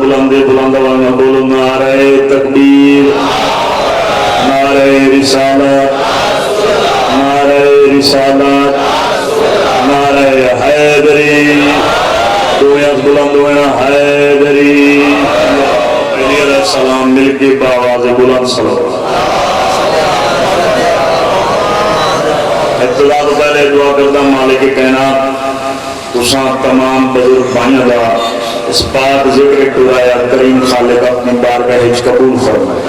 بلندے بلند والا بولو نعرہ تکبیر، نعرہ رسالت، نعرہ رسالت، نعرہ حیدری، دویت بلند ہونا حیدری۔ علیہ السلام مل کے باواز بلند صلوات۔ ابتدا تو پہلے دعا کرتا مالک کائنات تساں تمام بزرگ بھائیوں کا اس پاک ذکر ٹرایا کریم خالق اپنی بارگاہ وچ قبول فرمائے۔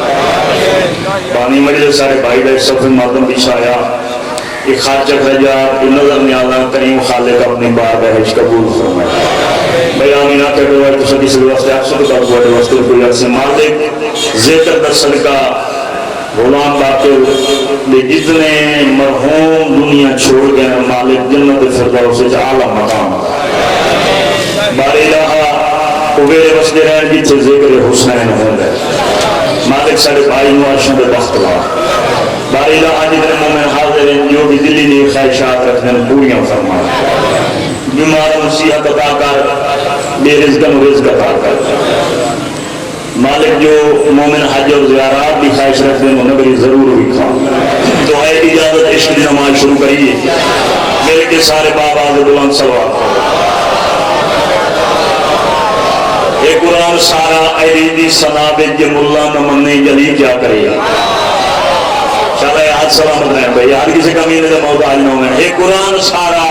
بانی مجلس سارے بھائی کا صف ماتم پیش آیا، یہ خاجہ خرجہ نظر نیالا کریم خالق اپنی بارگاہ وچ قبول فرمائے۔ بھائی آمین آتے ہوئے تو سبھی سے واسطے آپ سب کا بڑے واسطے کوئی عرصے مالک ذکر در صدقہ غلام باقر لے جتنے مرحوم دنیا چھوڑ گئے مالک جنت فردوس سے اعلیٰ مقام بار الہا اویرے وستے رہن کی چھے ذکر حسین ہوں گے مالک سارے بھائی معاشن دے بخت لا بار الہا جتنے مومن حاضر ہیں جو بھی دلی نے خواہشات رکھنے پوریاں فرما بیمار مسیحت عطا کر بے رزقن و رزق عطا کر مالک جو مومن حج اور زیارات بھی خواہش رکھتے ہیں انہیں بڑی ضرور ہوئی کھاؤں تو ہے اجازت عشق کی نماز شروع کریے میرے کے سارے بابا بلند صلوات۔ یہ قرآن سارا ایدی صنابت یہ ملا نمنے جلی کیا کرے چلے آج سلامت رہے بھئی ہر کسی کمینے دے محتاج نہ ہوئے یہ قرآن سارا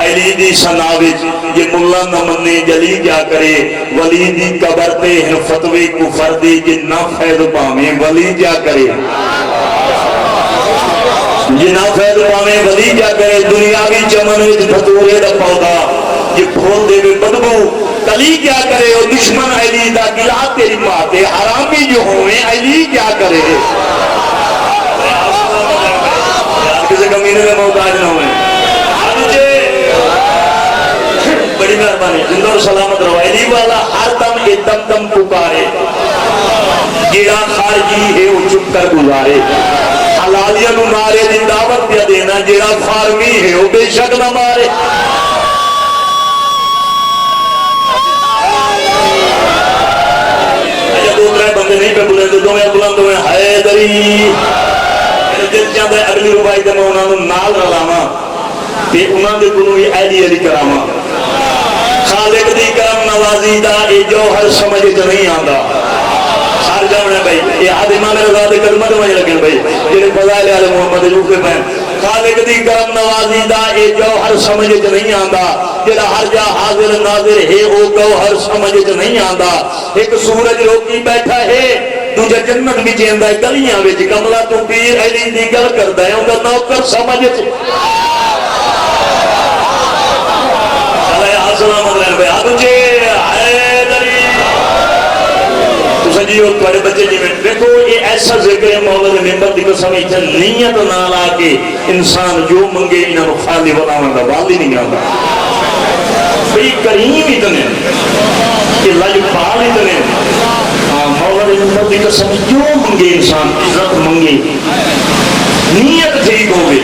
علیدی سناوچ یہ ملا نمنے جلی کیا کرے ولی دی قبر تے ہن فتوی کفر دی جن نہ فیض پاویں ولی کیا کرے جن نہ فیض پاویں ولی کیا کرے دنیاوی چمن وچ دھتورے دا پودا یہ پھول دے وے بدبو کلی کیا کرے اور دشمن علی دا گلا تیری ماتے حرامی جو ہوئے علی کیا کرے کسی کمینے میں محتاج نہ ہوئے بڑی مہربانی زندہ اور سلامت رہو علی والا ہر دم ایک دم دم پکارے گیرا خارجی ہے وہ چپ کر گزارے حلالیہ نو نارے دی دعوت دیا دینا جیرا فارمی ہے وہ بے شک نہ مارے اچھا دو ترے بندے نہیں پہ بلند دو میں بلند ہوئے حیدری دل چاہتا ہے اگلی ربائی دے میں انہوں نے نال رلاما کہ انہوں نے کنو یہ علی علی کراما خالق دی کرم نوازی دا اے جوہر سمجھ جو نہیں آندا ہر جاؤنے بھائی یہ حد امام رضا دے کلمہ دے مجھے لگن بھائی جنہیں فضائل علی محمد جوفے پہن خالق دی کرم نوازی دا اے جوہر سمجھ جو نہیں آندا جنہیں ہر جا حاضر ناظر ہے او جوہر سمجھ جو نہیں آندا ایک سورج روکی بیٹھا ہے تجھے جنت بھی جیندہ ہے گلیاں وچ کملا تو پیر علی دی گل کردہ ہے انہوں کا نوکر سمجھ سلامت رہنے بھئی آدھو جے حیدری تو سنجیو تھوڑے بچے جی میں دیکھو یہ ایسا ذکر ہے مولا دے ممبر دی کو سمیچا نیت نہ لا کے انسان جو منگے انہوں خالی بناوان دا والی نہیں آندا بھئی کریم اتنے کہ لجپال اتنے مولا دے ممبر دی کو سمیچا جو منگے انسان عزت منگے نیت ٹھیک ہوگی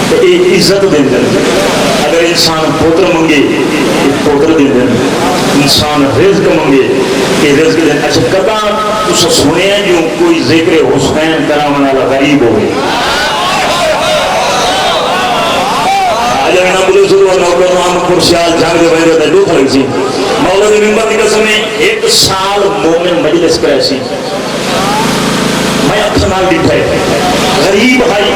تو ایک عزت دیں دیں اگر انسان پوتر منگے ایک پوتر دیں دیں انسان رزق منگے ایک رزق دیں اچھا کتا اس سنے ہیں جو کوئی ذکر حسین کرامن والا غریب ہوگی آجا میں نبولی صدو اللہ نوکر نام پرسیال جھنگ دے بہن رہتا ہے دو خلق سی مولا دی ممبر دی قسم میں ایک سال مومن مجلس کرے سی میں اکسنال بیٹھا ہے غریب بھائی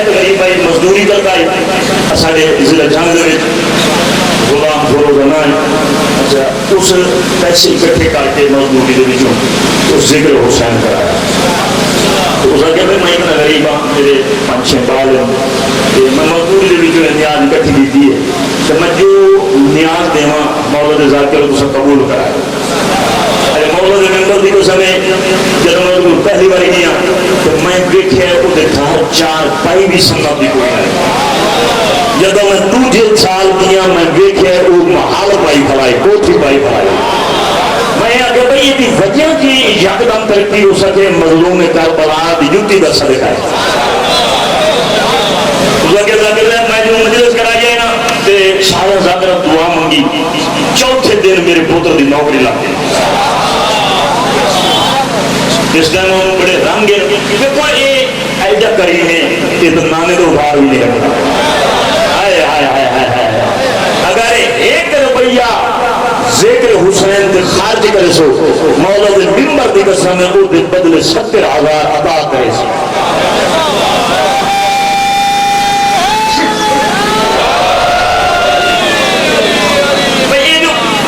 غریب بھائی مزدوری کرتا ہے سارے ضلع جھنگ دے غلام فروغ نائیں اچھا اس پیسے اکٹھے کر کے مزدوری دے وچوں اس ذکر حسین کرایا تو اس آگے میں اتنا غریب ہوں میرے 5-6 بال ہیں میں مزدوری دے وچوں نیاز اکٹھی دیتی ہے کہ میں جو نیاز دے وہاں مولا دے ذاکر تو سب قبول کرایا مولا دے ممبر دی کو سمیں جب میں پہلی باری گیا تو میں بیٹھے وہ دیکھا 4 پائی بھی سنگا بھی کوئی ہے جب میں دوجہ سال دیا میں بیٹھے وہ محال پائی پھلائی کوٹھی پائی پھلائی میں آگے بھئی یہ وجہ کی یکدم ترقی ہو سکے مظلوم کربلا دی جوتی دا صدقہ ہے اس وقت میں جو مجلس کرا جائے نا تے شاہ زادر دعا منگی چوتھے دن میرے پتر کی نوکری لگ گئی. اس ٹائم بڑے رنگ دیکھو یہ ایڈا کریم ہے کہ نانے تو باہر بھی نہیں رکھتا. اگر ایک روپیہ ذکر حسین کے خارج کرے سو مولا دے ممبر دی قسم ہے وہ دے بدلے 70,000 عطا کرے سو.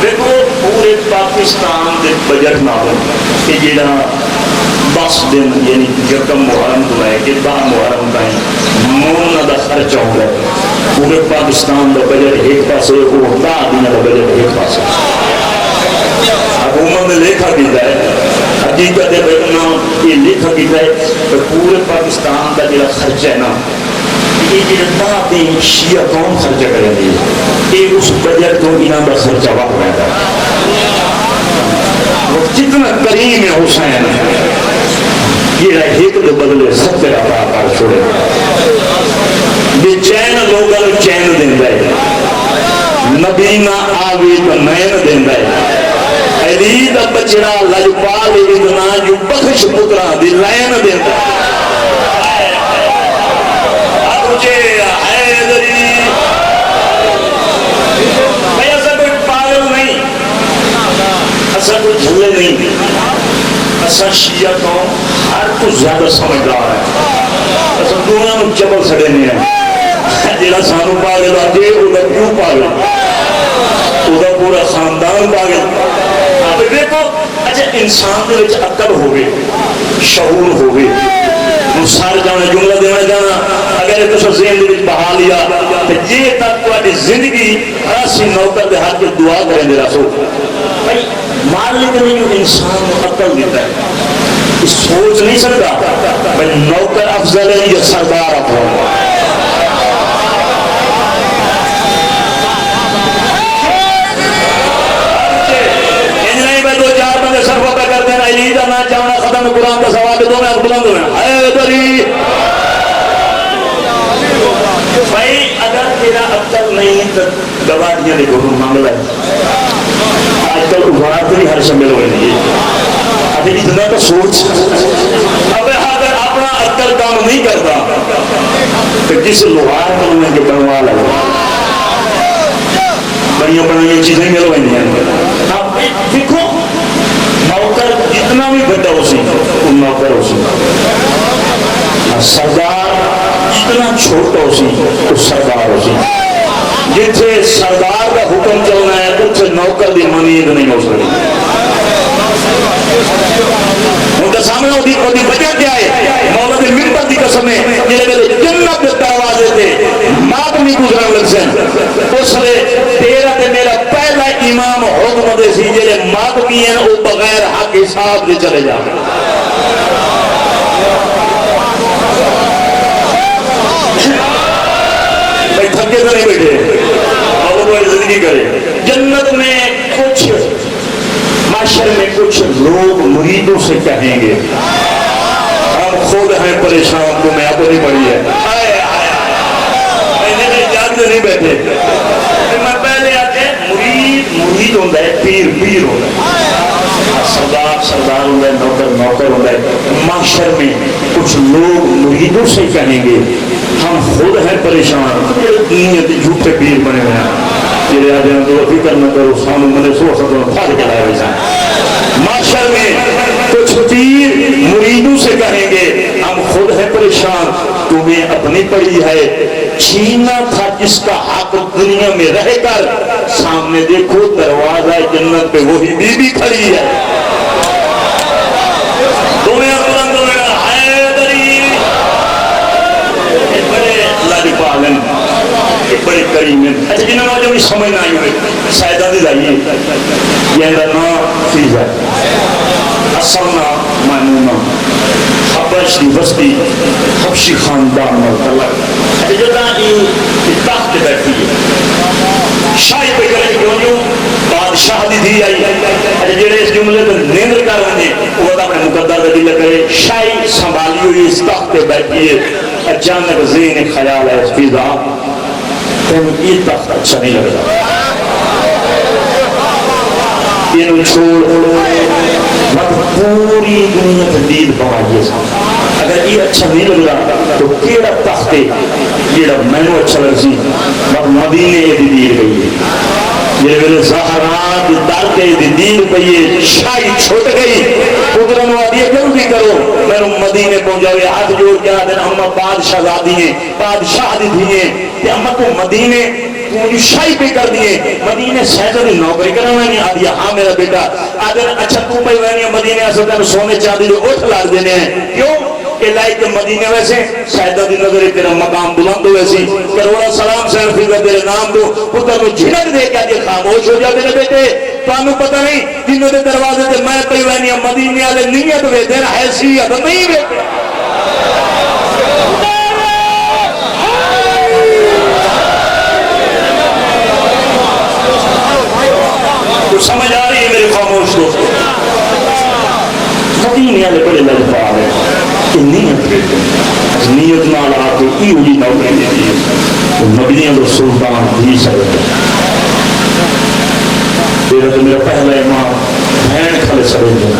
دیکھو پورے پاکستان دے بجٹ نہ ہو کہ جڑا 10 دن یعنی یکم محرم تو ہے کہ 10 محرم تائیں مونا دا خرچہ ہوگا پورے پاکستان دا بجٹ ایک پاسے وہ 10 دن دا بجٹ ایک پاسے. حکومت نے لکھا کیتا ہے حقیقت ہے بھائی یہ لکھا کیتا ہے کہ پورے پاکستان دا جڑا خرچہ ہے نا یہ جڑا دن شیعہ قوم خرچہ کریں گے یہ اس بجٹ تو انہاں دا خرچہ وقت رہتا ہے. جتنا کریم ہے حسین یہ ایک دے بدلے 70 عطا کر چھوڑے. بے چین لوگوں کو چین دیندا ہے نبی نہ آوے تو نین دیندا ہے. علی دا بچڑا لجپال اتنا جو بخش پترا دی لین دیندا ہے. مجھے حیدری بھائی ایسا کوئی پاگل نہیں ایسا کوئی جھلے نہیں ایسا شیعہ قوم ہر کچھ زیادہ سمجھدار ہے. ایسا دنیا میں جبل سڑے نہیں ہے جیڑا سانو پاگل آتے وہ کیوں پاگل وہ پورا خاندان پاگل. اب دیکھو اچھا انسان دے وچ عقل ہوگی شعور ہوگی سارے جانا جملہ دینا جانا اگر تو ذہن دے بہا لیا تو یہ تک تہاڈی زندگی ایسی نوکر دے ہاتھ دعا کریں دے رسول بھائی مالک نے جو انسان کو عقل دیتا ہے سوچ نہیں سکتا بھائی نوکر افضل ہے یا سردار افضل ہے. ختم قرآن کا سوال دو میں بلند ہوئے حیدری بھائی اگر تیرا عقل نہیں تو گواہیاں دیکھو معاملہ ہے. آج کل ابھار تو نہیں ہر شمل ہوئے نہیں ابھی اتنا تو سوچ اب اگر اپنا عقل کام نہیں کرتا تو کس لوہار کو انہیں کے بنوا لگا بڑیاں بڑیاں چیزیں ملوائی نہیں. اب دیکھو نوکر جتنا بھی بڑا ہو سی وہ نوکر ہو سی سردار جتنا چھوٹا ہو سی وہ سردار ہو سی. جتنے سردار کا حکم چلنا ہے اتنے نوکر کی منید نہیں ہو سکتی. ان کا سامنے وہ وجہ کیا ہے مولا کے ممبر کی قسم ہے میرے جنت کے دروازے تھے ماپ نہیں گزرن لگ سن اس لیے تیرا تے میرا پہلا امام حکم دے سی جڑے ماپ کی ہیں وہ بغیر حق حساب دے چلے جا. بھائی تھکے تو نہیں بیٹھے اور زندگی کرے. جنت میں کچھ معاشر میں کچھ لوگ مریدوں سے کہیں گے ہم خود ہیں پریشان تو میں اپنی پڑھی ہے جانتے نہیں بیٹھے میں پہلے آتے مرید ہوتا ہے پیر پیر ہوتا ہے سردار سردار ہوتا ہے نوکر نوکر ہوتا ہے. معاشر میں کچھ لوگ مریدوں سے کہیں گے ہم خود ہیں پریشان جھوٹے پیر بنے ہوئے ہیں جیسے آج ہم تو فکر نہ کرو سامنے میں نے سو سکتا ہوں پھاڑ کے لائے ویسا. معاشر میں کچھ پیر مریدوں سے کہیں گے ہم خود ہیں پریشان تمہیں اپنی پڑی ہے چھینا تھا جس کا حق دنیا میں رہ کر سامنے دیکھو دروازہ جنت پہ وہی بی بی کھڑی ہے. تمہیں بلند ہوگا حیدری بڑے لاجپالن بڑے کریم ہیں. اچھا جنہوں نے مجھے سمجھ نہ آئی ہوئے سائدہ دی لائیے یہ نام فیض ہے اصل نام مائمونہ حبش دی بستی حبشی خاندان مرتلق. اچھا جدا یہ تخت بیٹھی ہے شاہی پہ کرے کیوں جو بادشاہ دی دی آئی. اچھا جڑے اس جملے پر نیندر کر رہے ہیں وہ اپنے مقدر کا دل کرے شاہی سنبھالی ہوئی اس تخت پہ بیٹھی ہے. اچانک ذہن خیال ہے اس فیضا یہ تخت اچھا نہیں لگ رہا یہ چھوڑ پوری دنیا تدید پہنچے اگر یہ اچھا نہیں لگ رہا تو کیڑا تختے جیڑا مینو اچھا لگ سی مدینے دی دیر گئی ہے یہ میرے زہرات درد دی دیر پہ شاہی چھوٹ گئی قدرن وادی کیوں بھی کرو میں نے مدینے پہنچاوے ہاتھ جوڑ کے آدھے ہم بادشاہ زادی ہیں بادشاہ دی دیئے کہ ہم کو مدینے شاہی پہ کر دیئے مدینے سیدہ دی نوکری کرنا میں نہیں آدھیا ہاں میرا بیٹا آدھے اچھا تو پہ وینی مدینے اسے سونے چاندی دے اٹھ لار دینے ہیں کیوں کہ لائی کے مدینے ویسے سیدہ دی نظر تیرا مقام بلند ہو ویسی کروڑا سلام سین فیضا تیرے نام دو پتر کو جھنک دے کیا جی خاموش ہو جاتے ہیں بیٹے تو ہمیں پتہ نہیں جنہوں نے دروازے تھے میں پہ وینی مدینے والے نیت وے تیرا حیثیت نہیں بیٹے تو سمجھ آ رہی ہے میرے خاموش دوستو مدینے والے بڑے لجپال ہیں کہ نیت نال آ کے ای ہوئی نوکری دیتی ہے تو مدینے والے سلطان بھی سکتے تیرا تو میرا پہلا امام بہن کھلے سکتے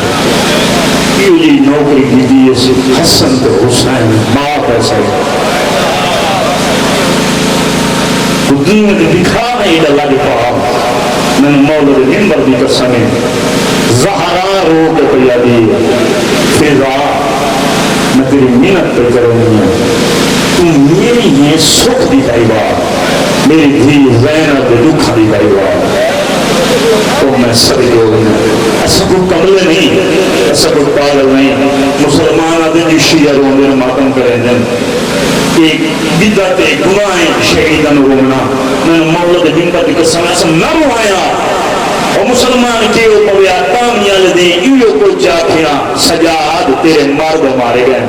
ای ہوئی نوکری دیتی ہے حسن تو حسین ماں پیسہ تو دنیا کے دکھا نہیں ڈالا لجپال میں نے مولد منبر دی قسمیں زہرا رو کے پیادی فضا میں تیری منت پہ کروں گی تو میری یہ سکھ دی بات میری دھی زینب دے دکھا دی بات تو میں سب جو ایسا کو کملے نہیں ایسا کو پاگل نہیں مسلمان آدھے جو شیعہ رون دن ماتم کریں دن ایک بدعت گناہیں شہیدان رومنا میں نے مولد منبر دی قسم ایسا نہ روایا اور مسلمان کے اوپر آتامیاں لدیں ایو کو چاکیاں سجاد تیرے مرد مارے گئے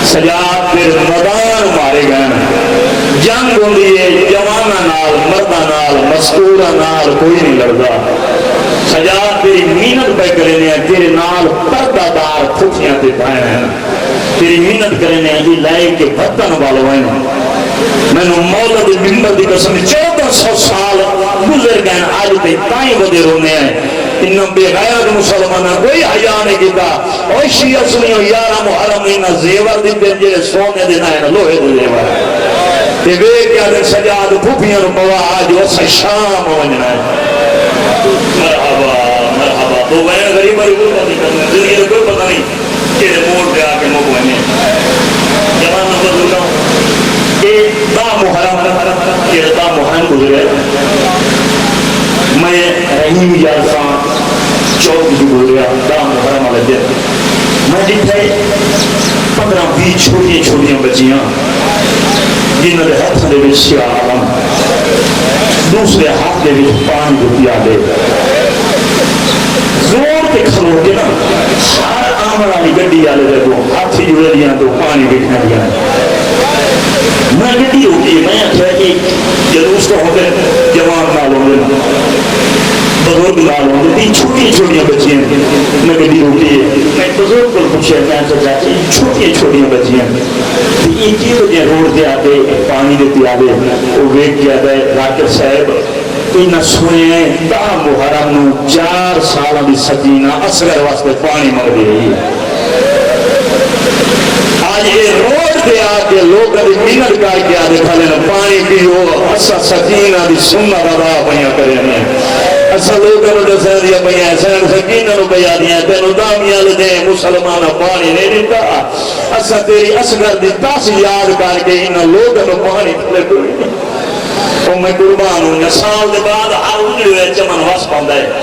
سجاد تیرے مدان مارے گئے جنگ ہوں دیئے جوانہ نال مردہ نال مستورہ نال کوئی نہیں لڑدا سجاد تیری مینت پہ کرنے ہیں تیرے نال پردہ دار پھوٹیاں تے پائے ہیں تیری مینت کرنے ہیں یہ لائے کے بھتن والو ہیں میں نے مولد منبر دی قسم 1400 سال گزر گئے آج تے تائیں ودے رونے ہیں انہوں بے غیرت مسلمانہ کوئی حیاء نہیں کیتا اور شیعہ سنیو یارہ محرم انہا زیور دی پنجے سونے دینا ہے لوہے دی زیور تے بے کیا دن سجاد پھوپیاں رکھوا آج وسا شام ونجنا ہے مرحبا مرحبا تو میں غریب بڑی کوئی پتہ کرنے دنیا نے کوئی پتہ نہیں تیرے موڑ پہ آکے موقع ہے جوان نمبر دلتا ہوں کہ دا محرم کہ دا محرم گزرے میں رحیم یارسان چوک بھی گزریا دا محرم والے دن میں جتنے 15-20 چھوٹیاں بچیاں جنہوں نے ہاتھ دے وچ سیاہ عالم دوسرے ہاتھ دے وچ پانی کو پیا دے زور تے کھلو کے نا ہر آمن والی گڈی والے دے کو ہاتھ جڑے دیاں تو پانی بیٹھنے دیا میں گڈی ہو گئی میں آخیا کہ جلوس کو ہوتے جوان نال ہوتے بزرگ نال ہوتے چھوٹیاں بچیاں میں گڈی ہو گئی میں بزرگ کو پوچھا میں سوچا کہ چھوٹیاں بچیاں یہ کی وجہ روڈ دے آتے پانی دیتی آتے وہ ویک کیا دے راکر صاحب انہاں سنے دا محرم نو 4 سالہ دی سکینہ اصغر واسطے پانی مر دی رہی ہے آج یہ روڈ دے آکے لوگ دی منت کر کے آدھے کھلے نا پانی پیو اسا سکینہ دی سنت ادا پہیاں کرے ہیں اسا لوگوں نے دسے دیا پہیاں سین سکینہ نو پہیاں دیا تینو دامیاں لے دیں مسلمانہ پانی نہیں دیتا اسا تیری اصغر دی تاس یاد کر کے انہاں لوگوں نے پانی کھلے کوئی نہیں تو میں قربان ہوں سال دے بعد ہر اجڑے ہوئے چمن واس پاندہ ہے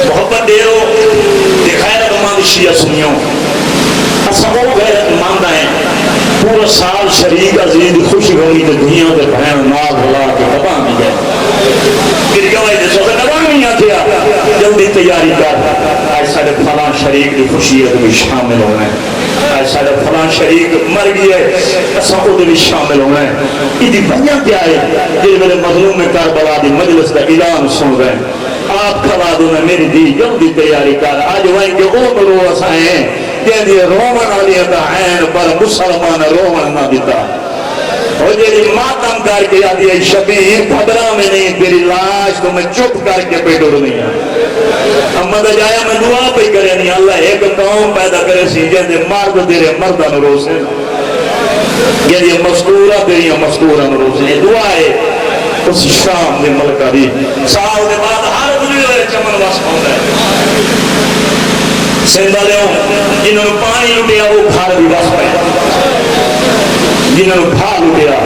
محبت ڈیرو دکھائے رہا ماند شیعہ سنیوں اسا وہ غیرت ماندہ ہیں پورا سال شریک عزیز خوشی ہوئی تو دنیا دے بہن نال بھلا کے بابا بھی گئے پھر گواہی دے سوچا نبا نہیں آتیا جلدی تیاری کر آج سارے فلاں شریک دی خوشی ہے تو بھی شامل ہونا ہے آج سارے فلاں شریک مر گئی ہے اسا کو بھی شامل ہونا ہے یہ دی بنیاں کیا ہے جن میرے مظلوم میں کربلا دی مجلس کا اعلان سن رہے ہیں آپ کھلا دو میں میری دی جلدی تیاری کر آج وہیں کہ او مرو اسائیں ہیں کہ دی رومن علیہ دا عین پر مسلمان رومن نہ دیتا وہ جیڑی ماتم کر کے آدھی ہے شبیر گھبرا میں نہیں، تیری لاش تو میں چپ کر کے پہ ڈر نہیں ہے۔ اما دا جایا میں دعا پہ کرے نہیں، اللہ ایک قوم پیدا کرے سی جہاں مرد تیرے مردہ روسے، یہ مذکورہ تیری مذکورہ روسے، دعا ہے اس شام دے ملکہ دی سال دے بعد ہر دنیا دے چمن واس پاؤں ہے۔ سندہ لے جنہوں نے پانی لٹیا وہ گھر بھی واس پائے، جنہوں نے بھا لٹیا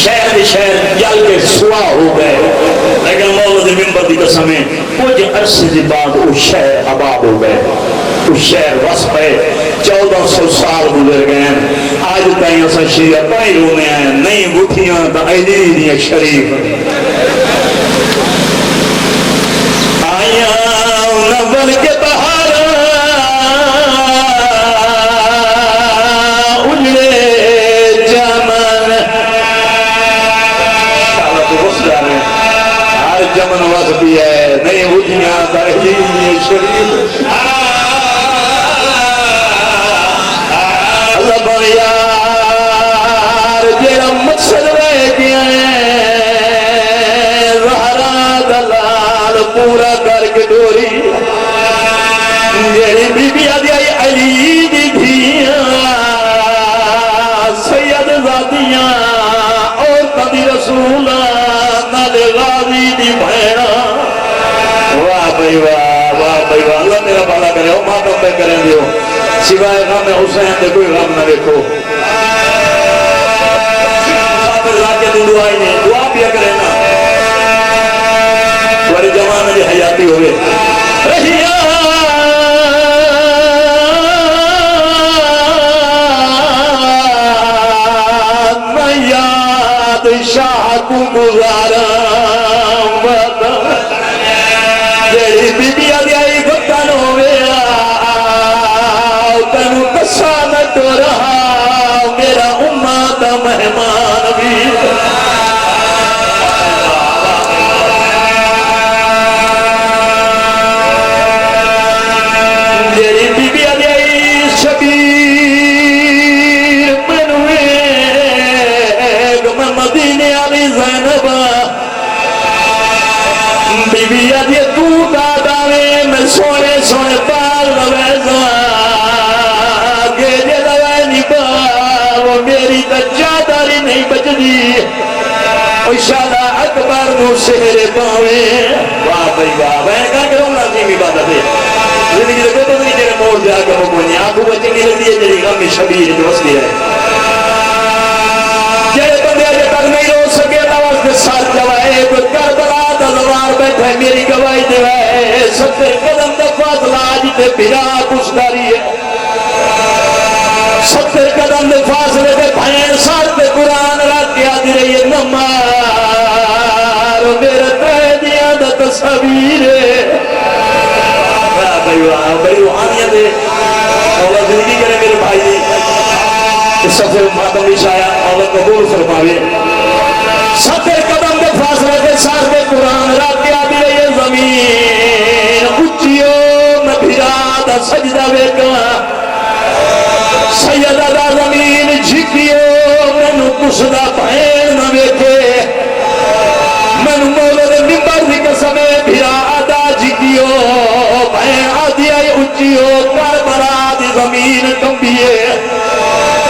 شہر جل کے سوا ہو گئے، لیکن مولا دی منبر دی قسمیں کچھ عرصے دی بعد وہ شہر آباد ہو گئے، وہ شہر وس پہ 1400 سال گزر گئے ہیں۔ آج تائیں اسا شیعہ پائی رونے ہیں، نئی گٹھیاں تا ایدی دیا شریف آیاں نبل کے بہار اجڑے جمن شاءاللہ تو بس جا رہے ہیں، ہر جمن وس بھی ہے، نئی گٹھیاں تا ایدی دیا شریف یار جیڑا مقصد رہ گیا ہے زہرا دلال پورا کر کے ڈوری، جیڑی بی بی آدھی آئی علی دی دھیاں سید زادیاں اور قدی رسولہ نال غازی دی بھیڑا۔ واہ بھائی واہ، واہ بھائی واہ، اللہ میرا بھلا کرے ہو، ماتم پہ کریں دیو، سوائے غم حسین دے کوئی غم نہ دیکھو۔ مسافر لاکے دن دعائی نہیں، دعا پیا کریں نا تمہاری جوان جی حیاتی ہوئے رہیا میں یاد شاہ کو گزارا جیڑی بی بی آدھی آئی گھٹن ہوئے تینو کسا نہ تو رہا میرا امت مہمان بھی جیڑی بی بی علی شبیر منوے گمن مدینے علی زینب بی بی علی تو داداوے میں سونے سونے پال رویزا میری تجاداری نہیں بچ دی اشارہ اکبر نو شہر پاوے۔ واہ بھائی واہ، میں کہاں کروں لازم عبادت ہے زندگی لگو تو نہیں جنہیں موڑ دیا کہ وہ بنی آنکھوں بچے نہیں لگتی ہے جنہیں غم شبیر جو وصلی ہے جنہیں بندے آجے تک نہیں رو سکے نواز کے ساتھ جوائے کوئی کربلا دلوار بیٹھے میری گواہی دوائے 70 قدم دفعہ دلاج تے بھرا کچھ داری ہے 70 قدم دے فاصلے دے بھائن ساتھ دے قرآن رات کیا دی رہی ہے نمار میرے ترہ دیا دا تصویر بھائی روحانیت ہے مولا زندگی کرے میرے بھائی دی اس سفر ماتم شایا مولا قبول فرماوے 70 قدم دے فاصلے دے ساتھ دے قرآن رات کیا دی رہی ہے زمین اچھیو میں بھیرا دا سجدہ بیکا سیدہ دا زمین جھکیو مینو کسدا بھین نہ ویکھے مینو مولا دے ممبر دی قسم بھرا آدھا جھکیو بھین آدھی آئی اچھیو کربلا دی زمین کمبیے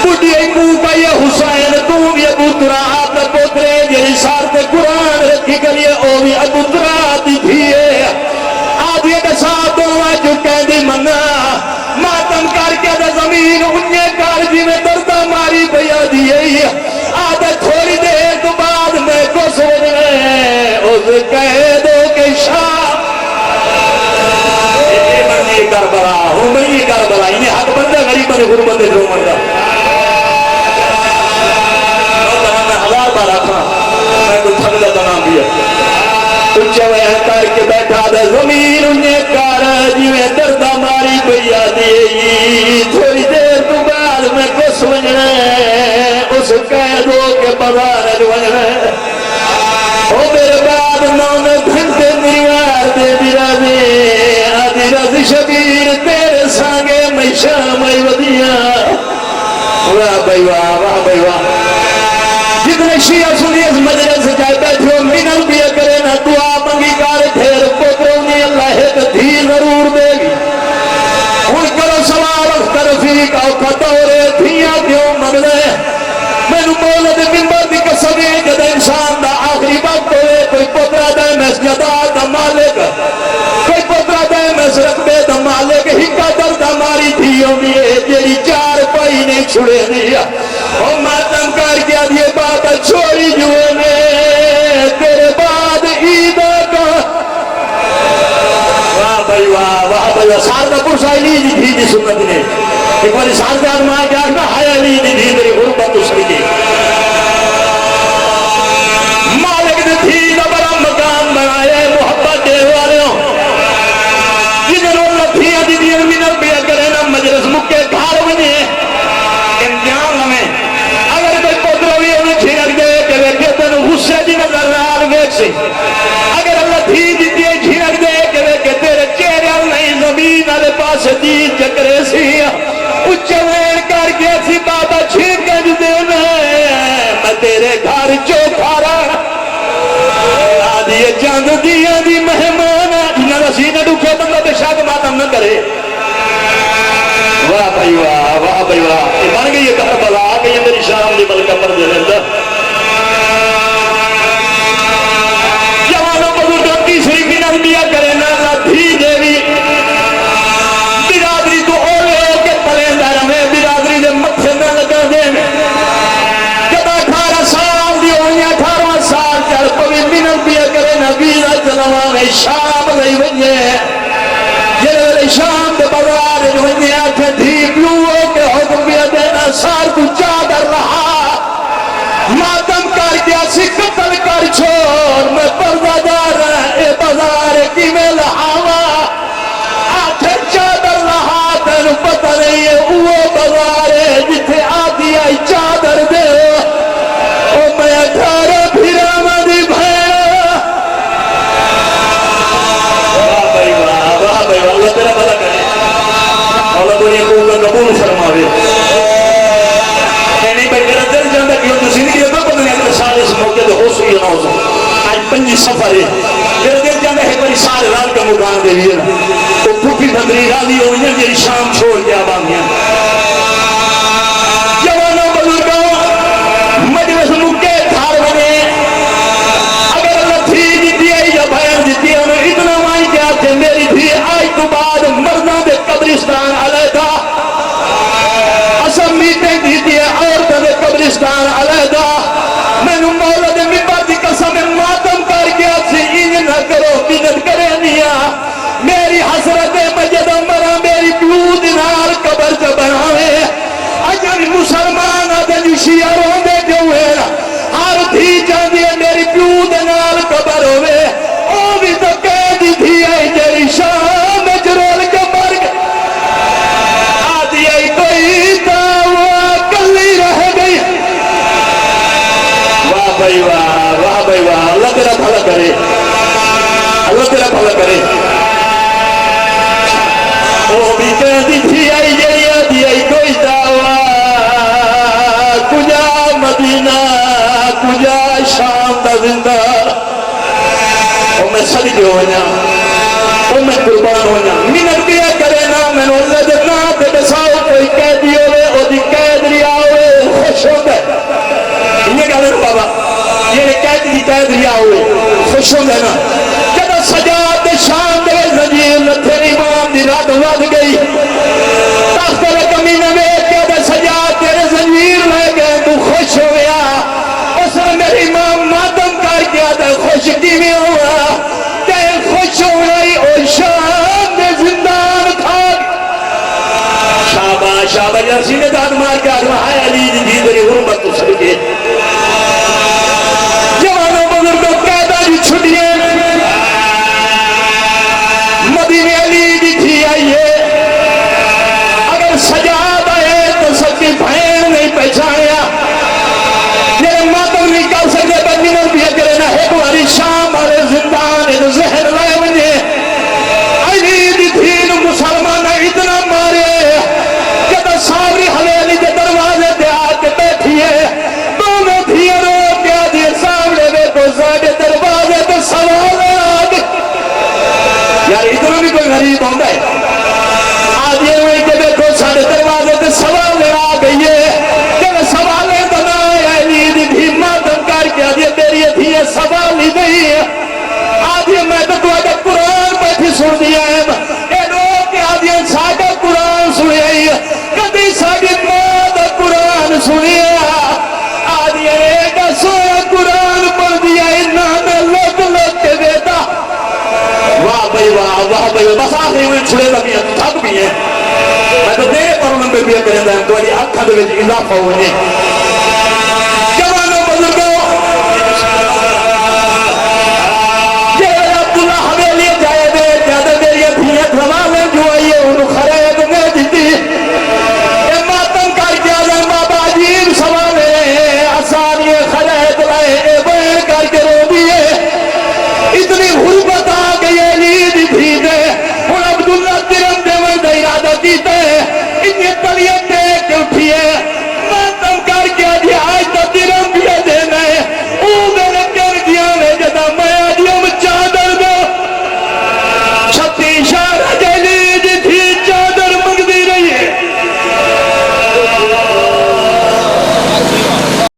بڑی ایکو کا یہ حسین تم یہ بطرہ آپ پوترے جیری سارتے قرآن رکھی کریے او بھی ابطرہ دی بھیے آدھی کے ساتھ دعا جو کہہ دی منا ماتم کر کے دا زمین انہیں کار جی میں دردہ ماری بیا دیئے آدھے تھوڑی دیر تو بعد میں کو سوچ رہے اس کہہ دو کہ شاہ یہ بندی کربلا ہوں میں یہ کربلا انہیں حق بندہ غریب بندے غربت جو مندہ میں 1000 بار آتا میں کوئی تھگلہ دنام دیا اچھا وہ کر کے بیٹھا دے زمین انہیں کار جی میں دردہ ماری بیا دیئے تھوڑی دیر تو بعد میں کو سوچ رہے اس کہہ دو کہ بازار جوان رہے او میرے بعد 9 گھنٹے میوار دے بیرازی آدھی رازی شبیر تیرے سانگے میں شام ودیاں واہ بھائی واہ واہ بھائی واہ شیعہ سنی اس مجلس جائے بیٹھو منل بھی کرے نہ دعا منگی کار پھر پترونی اللہ ایک دھی ضرور دے گی ان کرو سوال اختر رفیق اوکھا دورے دھیاں کیوں مگلے میں نو مولد منبر دی قسم ہے جد انسان دا آخری وقت ہوئے کوئی پترہ دے مسجدہ دا مالک کوئی پترہ دے مسرقبے دا مالک ہکا درد ہماری دھیوں میں جیری چار پائی نہیں چھڑے دیا اور ماتم کر کیا دیئے بات چھوڑی جوئے میں تیرے بعد عیدہ کا واہ بھائی واہ سارتا پرسائی لی تھی جی سنت نے ایک باری سارتا آدماء کیا آدماء حیاء لی تھی میری غربت اس کی مالک نے تھی دا بڑا مکان بنایا ہے محبت دے والے ہوں جنہوں اللہ تھی آدھی دیر منر بیا کرے نا مجلس مکے گھار بنے امتحان ہمیں اگر کوئی پتروی انہیں چھنک دے کہ وہ کہتے ہیں غصے جی نظر رہا ویک سے اگر اللہ تھی دیتی ہے چھنک دے کہ وہ کہتے ہیں چہرے نہیں زمین آلے پاس دید چکرے سی اچھوین کر کے سی بابا چھنک دے میں تیرے گھر چوکھا رہا آدھی چند دیا دی مہمان جنہ رسی نہ ڈوکے بندہ بے شاک ماتم نہ کرے واہ بھائی واہ واہ بھائی واہ یہ بن گئی یہ کربلا آ گئی میری شام دی ملکہ پر دے لیندہ جوانوں بزرگوں کی شریفی نظمیہ کرے نا دھی دیوی برادری تو اولے ہو کے پلیں دار میں برادری دے مکھے نہ لگا دے میں جب 18 سال دی ہوئی 18 سال چل پوی نظمیہ کرے نا بیرہ جنوان شام لئی بنجے یہ شام دے بازار جو انہیں آنکھیں تھی پیوئے کے حکم بھی دینا سار تو چادر رہا ماتم کر کیا سی قتل کر چھوڑ میں پردہ دار اے بازار کی میں لہاوا آنکھیں چادر رہا تینو پتہ نہیں ہے وہ بازار جتھے آدھی آئی چادر دے او میں اٹھارہ پھرا مدی بھیڑا واہ بھائی اللہ تیرا بھلا کرے اللہ تو یہ قبول فرماوے نہیں بھائی میرا دل جاندہ کہ تو زندگی ہے پتہ نہیں اگر سال اس موقع دے ہو سکی نہ ہو سکتا آج 5 سفر ہے میرا دل جاندہ ہے بڑی سال رات کا مکان دے لیے نا تو پھوپی بندری راضی ہوئی ہیں میری شام چھوڑ کے آبانیاں جوانوں بزرگوں مجلس مکے دھار بنے اگر اللہ تھی دیتی ہے یا بھائن دیتی ہے ہمیں اتنا مائن کیا کہ میری تھی آج تو بعد مردہ دے قبرستان علیدہ اسم میٹنگ دیتی ہے عورتہ دے قبرستان علیدہ میں نو مولا دے مبا دی قسم ماتم کر کے سے انج نہ کرو بینت کرے نیا میری حسرت مجد مرا میری بیود نار قبر جا بناوے اجر مسلمان آدھے شیعہ روندے جو ہے ہر تھی جاندی ہے میری بیود نار قبر ہوئے او بھی تو قیدی تھی ہے جری شام جرول کے مرگ آدھی ہے کوئی دعویٰ کلی رہ گئی واہ بھائی واہ اللہ تیرا بھلا کرے اللہ تیرا بھلا کرے او بھی قیدی تھی ہے جری آدھی ہے کوئی دعویٰ کجا مدینہ کجا شام دا زندہ او میں صدقے ہونا او میں قربان ہونا منت کیا کرے نا میں نے اللہ جنا تے بساؤ کوئی قیدی ہوئے او دی قید لیا ہوئے خوش ہوتا ہے یہ کہا دے بابا یہ قید دی قید لیا ہوئے خوش ہوتا ہے نا جب سجاد شام دے زنجیر لتھے امام دی رات واد گئی تخت رقمی نوے کیا دے سجاد تیرے زنجیر لے گئے تو خوش ہو گیا اس نے میری امام ماتم کر کیا دے خوش کی میں ہوا تے خوش ہو گئی اور شام دے زندان کھا شابہ جرسی نے داد مار کے آدھا ہائے علی دی دیدری حرمت تو سڑکے جوانوں بزرگوں قیدہ جی چھٹیے مدینہ علی دی تھی آئیے اگر سجاد آئے تو سب کی بھائن نہیں پہچانیا یہ ماتم نہیں کر سکتے بندی نے بھی کرے نہ ہے باری شام آرے زندان ہے زہر لائے بنجے علی دی تھی مسلمان اتنا مارے کہ ساری حویلی کے دروازے دے آ کے بیٹھیے دونوں سن دیا اے لوگ کہ آدھے ساڑھا قرآن سنیا کبھی ساڑھی ماں دا قرآن سنیا آدھے ایک سویا قرآن پڑھ دیا انہاں میں لوگ کے دیتا واہ بھائی واہ بھائی بس آخری میں چھڑے لگی ہیں تھک بھی ہیں میں تو دیر پر انہوں پہ بھی کریں دائم تو والی اکھا دے ویچ اضافہ ہوئے جوانوں بزرگوں یہ عبداللہ حویلی جائے دے جادہ میری دھیت روانے جو آئیے انہوں خرید میں دیتی اے ماتم کر کے آزم بابا عجیب سوانے آسان یہ خرید لائے اے بین کر کے رو دیئے اتنی غربت آ گئی عید بھی دے اور عبداللہ ترم دے وردہ ارادہ کیتے انہیں طبیعت دے کے اٹھیے